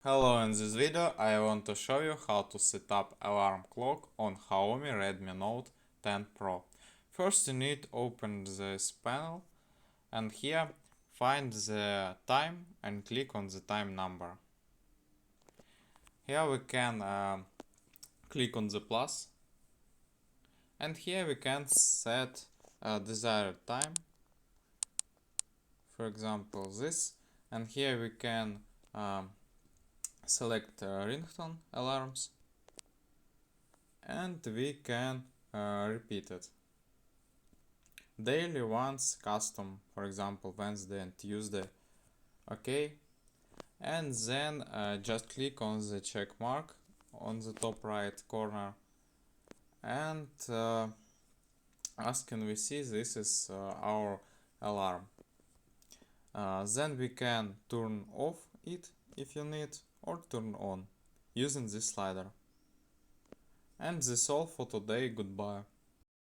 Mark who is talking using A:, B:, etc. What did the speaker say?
A: Hello, in this video I want to show you how to set up alarm clock on Xiaomi Redmi Note 10 Pro. First you need to open this panel and here find the time and click on the time number. Here we can click on the plus and here we can set a desired time, for example this, and here we can select ringtone alarms and we can repeat it. Daily ones, custom, for example Wednesday and Tuesday. Okay, and then just click on the check mark on the top right corner, and as can we see, this is our alarm. Then we can turn off it if you need, or turn on using this slider. And that's all for today. Goodbye.